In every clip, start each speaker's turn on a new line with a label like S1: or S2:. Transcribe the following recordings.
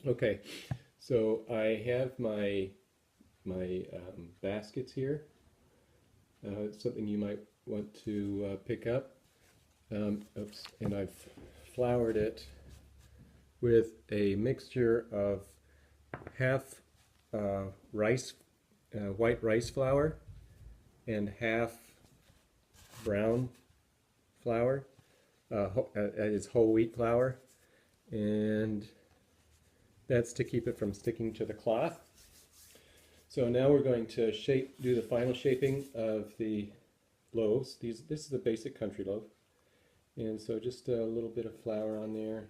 S1: Okay, so I have my baskets here. Something you might want to pick up. Oops, and I've floured it with a mixture of half rice, white rice flour, and half brown flour. It's whole wheat flour, and that's to keep it from sticking to the cloth. So now we're going to do the final shaping of the loaves. This is a basic country loaf. And so just a little bit of flour on there,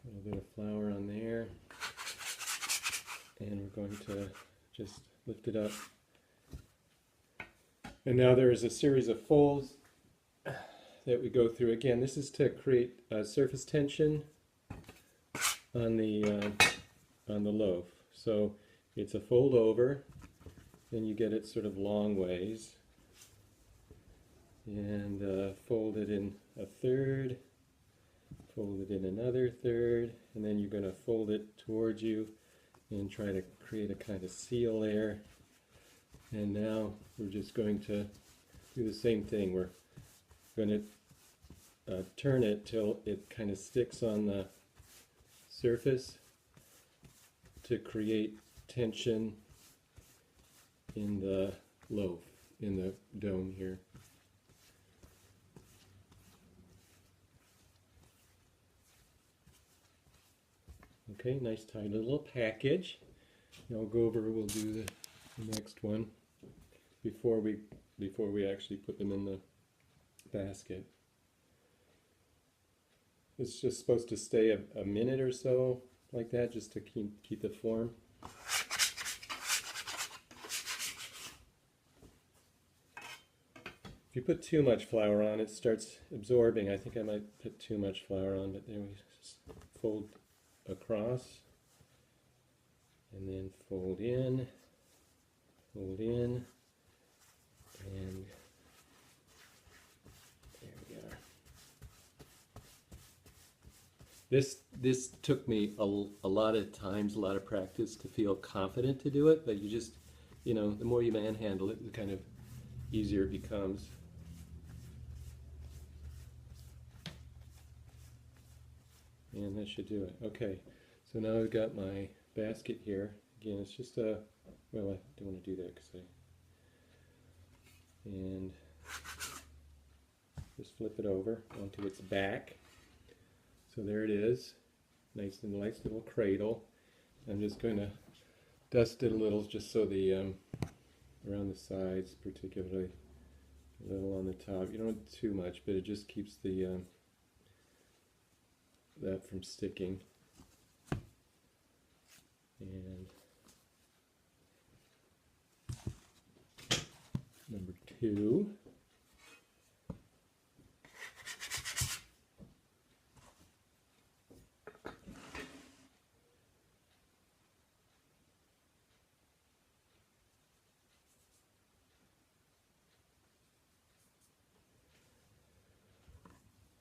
S1: a little bit of flour on there, and we're going to just lift it up. And now there is a series of folds that we go through. Again, this is to create surface tension on the loaf. So it's a fold over, and you get it sort of long ways, and fold it in a third, fold it in another third, and then you're going to fold it towards you and try to create a kind of seal there. And now we're just going to do the same thing. We're going to turn it till it kind of sticks on the surface to create tension in the loaf, in the dome here. Okay, nice tidy little package. Now we'll do the next one before we actually put them in the basket. It's just supposed to stay a minute or so like that, just to keep the form. If you put too much flour on, it starts absorbing. I think I might put too much flour on, but then we just fold across, and then fold in, and there we are. This took me a lot of times, a lot of practice to feel confident to do it, but you just, the more you manhandle it, the kind of easier it becomes. And that should do it. Okay, so now I've got my basket here. Again, it's just well, I don't want to do that because and just flip it over onto its back. So there it is, nice little cradle. I'm just going to dust it a little, just so the around the sides, particularly a little on the top. You don't want too much, but it just keeps the that from sticking. And number 2.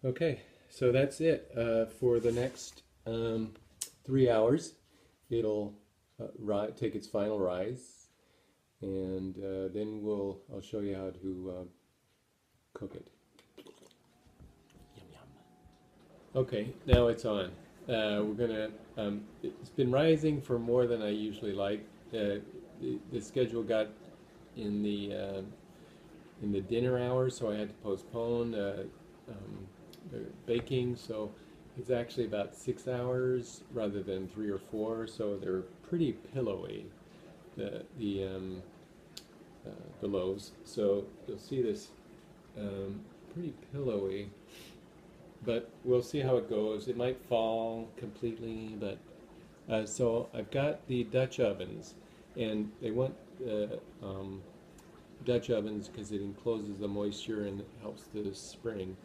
S1: Okay, so that's it for the next 3 hours. It'll take its final rise, and then I'll show you how to cook it. Yum yum. Okay, now it's on. We're gonna. It's been rising for more than I usually like. The schedule got in the dinner hour, so I had to postpone baking. So it's actually about 6 hours rather than 3 or 4. So they're pretty pillowy, the loaves. So you'll see this pretty pillowy, but we'll see how it goes. It might fall completely, but so I've got the Dutch ovens, and they want Dutch ovens because it encloses the moisture and helps the spring.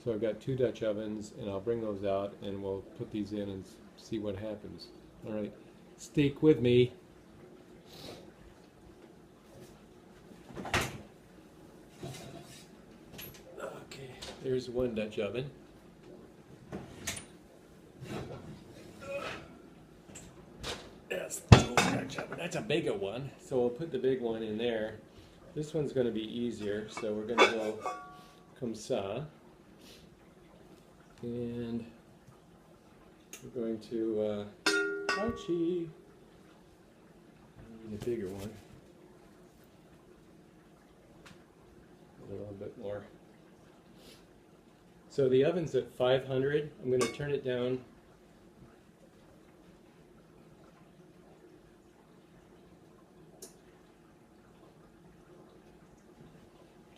S1: So I've got 2 Dutch ovens, and I'll bring those out and we'll put these in and see what happens. All right, stick with me. Okay, there's one Dutch oven. Yes, that's a bigger one. So we'll put the big one in there. This one's going to be easier, so we're going to go comme ça. And we're going to, ouchie. I need a bigger one. A little bit more. So the oven's at 500. I'm going to turn it down.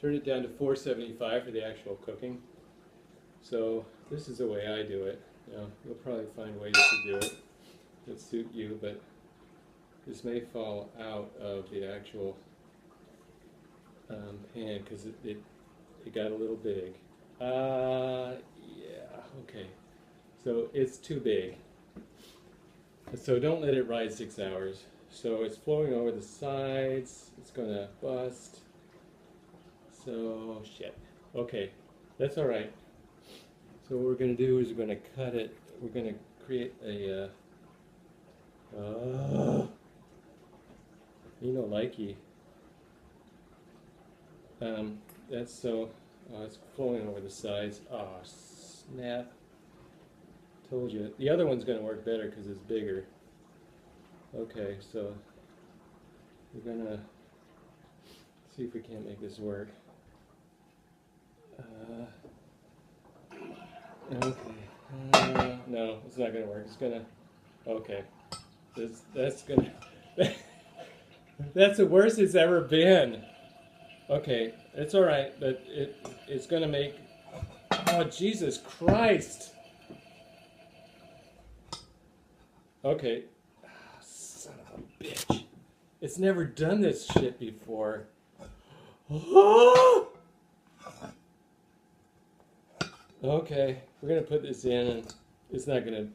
S1: Turn it down to 475 for the actual cooking. So this is the way I do it. Now, you'll probably find ways to do it that suit you, but this may fall out of the actual pan because it got a little big. Yeah, okay. So it's too big. So don't let it ride 6 hours. So it's flowing over the sides. It's gonna bust. So shit. Okay, that's all right. So what we're gonna do is we're gonna cut it. We're gonna create a. You know, likey. That's so. It's flowing over the sides. Oh snap! Told you. The other one's gonna work better because it's bigger. Okay, so we're gonna see if we can't make this work. Okay. No, it's not gonna work. It's gonna. Okay. That's gonna. That's the worst it's ever been. Okay, it's all right, but it's gonna make. Oh Jesus Christ! Okay. Oh, son of a bitch! It's never done this shit before. Okay, we're gonna put this in, and it's not gonna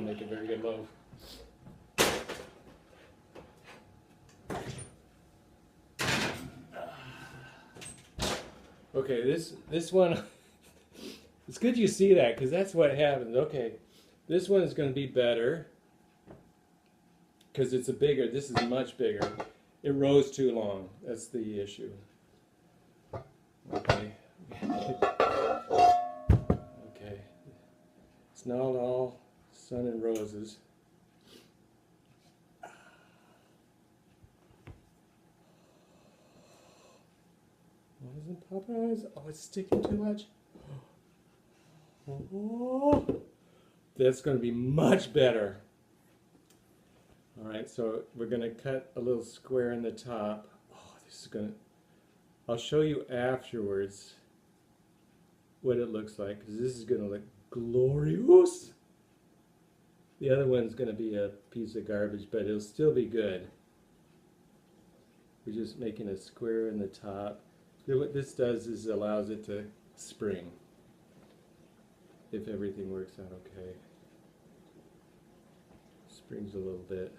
S1: make a very good loaf. Okay, this one. It's good you see that because that's what happens. Okay, this one is going to be better because it's a bigger. This is much bigger. It rose too long. That's the issue. Okay. Okay. It's not all sun and roses. What is it, Popeyes? Oh, it's sticking too much. Oh, that's going to be much better. All right, so we're going to cut a little square in the top. Oh, this is going to. I'll show you afterwards what it looks like because this is going to look glorious. The other one's going to be a piece of garbage, but it'll still be good. We're just making a square in the top. What this does is allows it to spring if everything works out okay. Springs a little bit.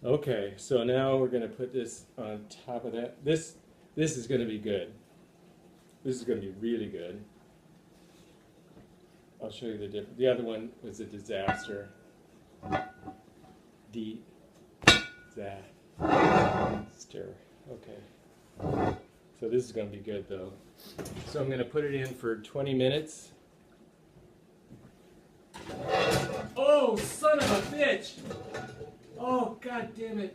S1: Okay, so now we're going to put this on top of that. This is going to be good. This is going to be really good. I'll show you the difference. The other one was a disaster. Disaster. Okay. So this is going to be good though. So I'm going to put it in for 20 minutes. Oh, son of a bitch! Oh, god damn it.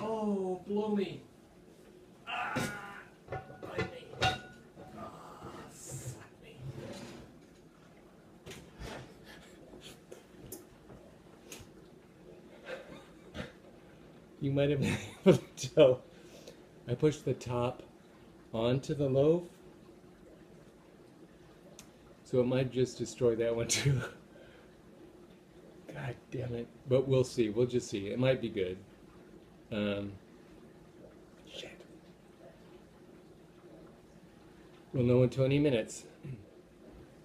S1: Oh, blow me. Ah, bite me. Ah, suck me. You might have been able to tell. I pushed the top onto the loaf, so it might just destroy that one too. God damn it. But we'll see. We'll just see. It might be good. Shit. We'll know in 20 minutes.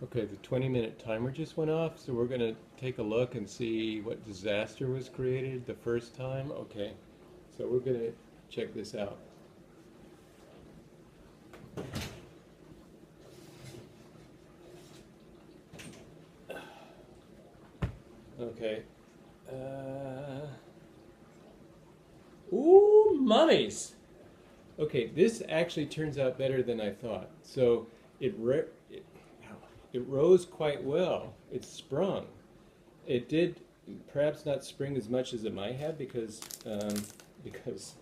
S1: Okay, the 20-minute timer just went off, so we're going to take a look and see what disaster was created the first time. Okay, so we're going to check this out. Okay, Ooh, mummies! Okay, this actually turns out better than I thought. So it, it rose quite well. It sprung. It did perhaps not spring as much as it might have because it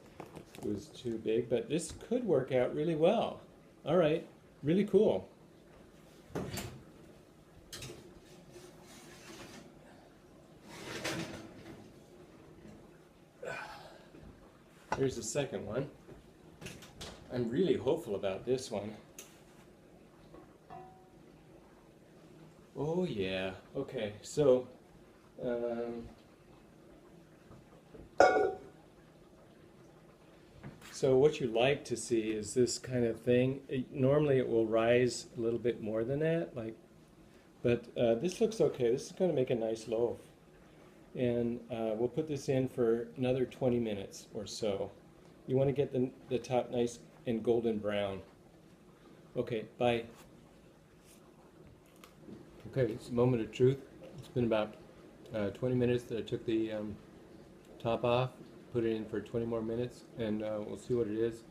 S1: was too big, but this could work out really well. All right, really cool. Here's the second one. I'm really hopeful about this one. Oh yeah. Okay, so so what you like to see is this kind of thing. Normally it will rise a little bit more than that, but this looks okay. This is going to make a nice loaf. And we'll put this in for another 20 minutes or so. You want to get the top nice and golden brown. Okay, bye. Okay, it's a moment of truth. It's been about 20 minutes that I took the top off, put it in for 20 more minutes, and we'll see what it is.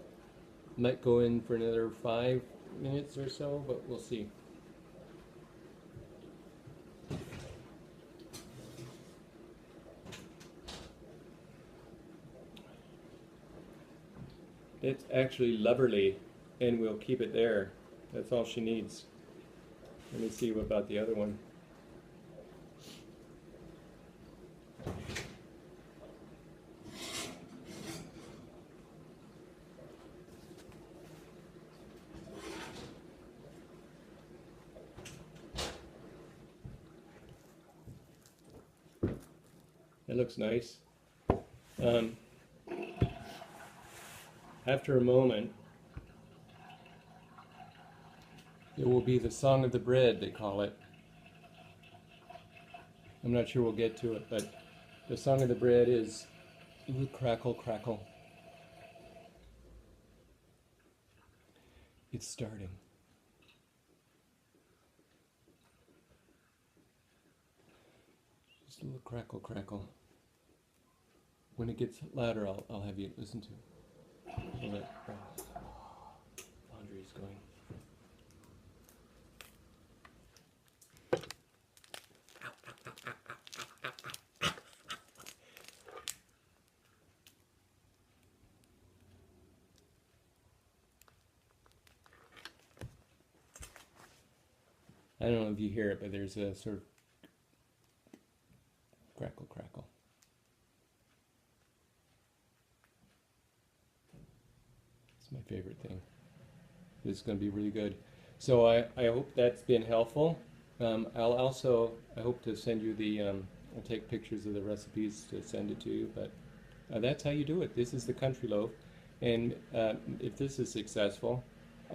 S1: Might go in for another 5 minutes or so, but we'll see. It's actually Loverly, and we'll keep it there. That's all she needs. Let me see about the other one. That looks nice. After a moment, it will be the song of the bread, they call it. I'm not sure we'll get to it, but the song of the bread is ooh, crackle, crackle. It's starting. Just a little crackle, crackle. When it gets louder, I'll have you listen to it. Laundry is going. I don't know if you hear it, but there's a sort of crackle, crackle. It's my favorite thing. This is going to be really good. So I hope that's been helpful. I hope to send you I'll take pictures of the recipes to send it to you, but that's how you do it. This is the country loaf. And if this is successful,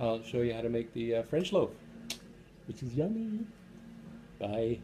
S1: I'll show you how to make the French loaf, which is yummy. Bye.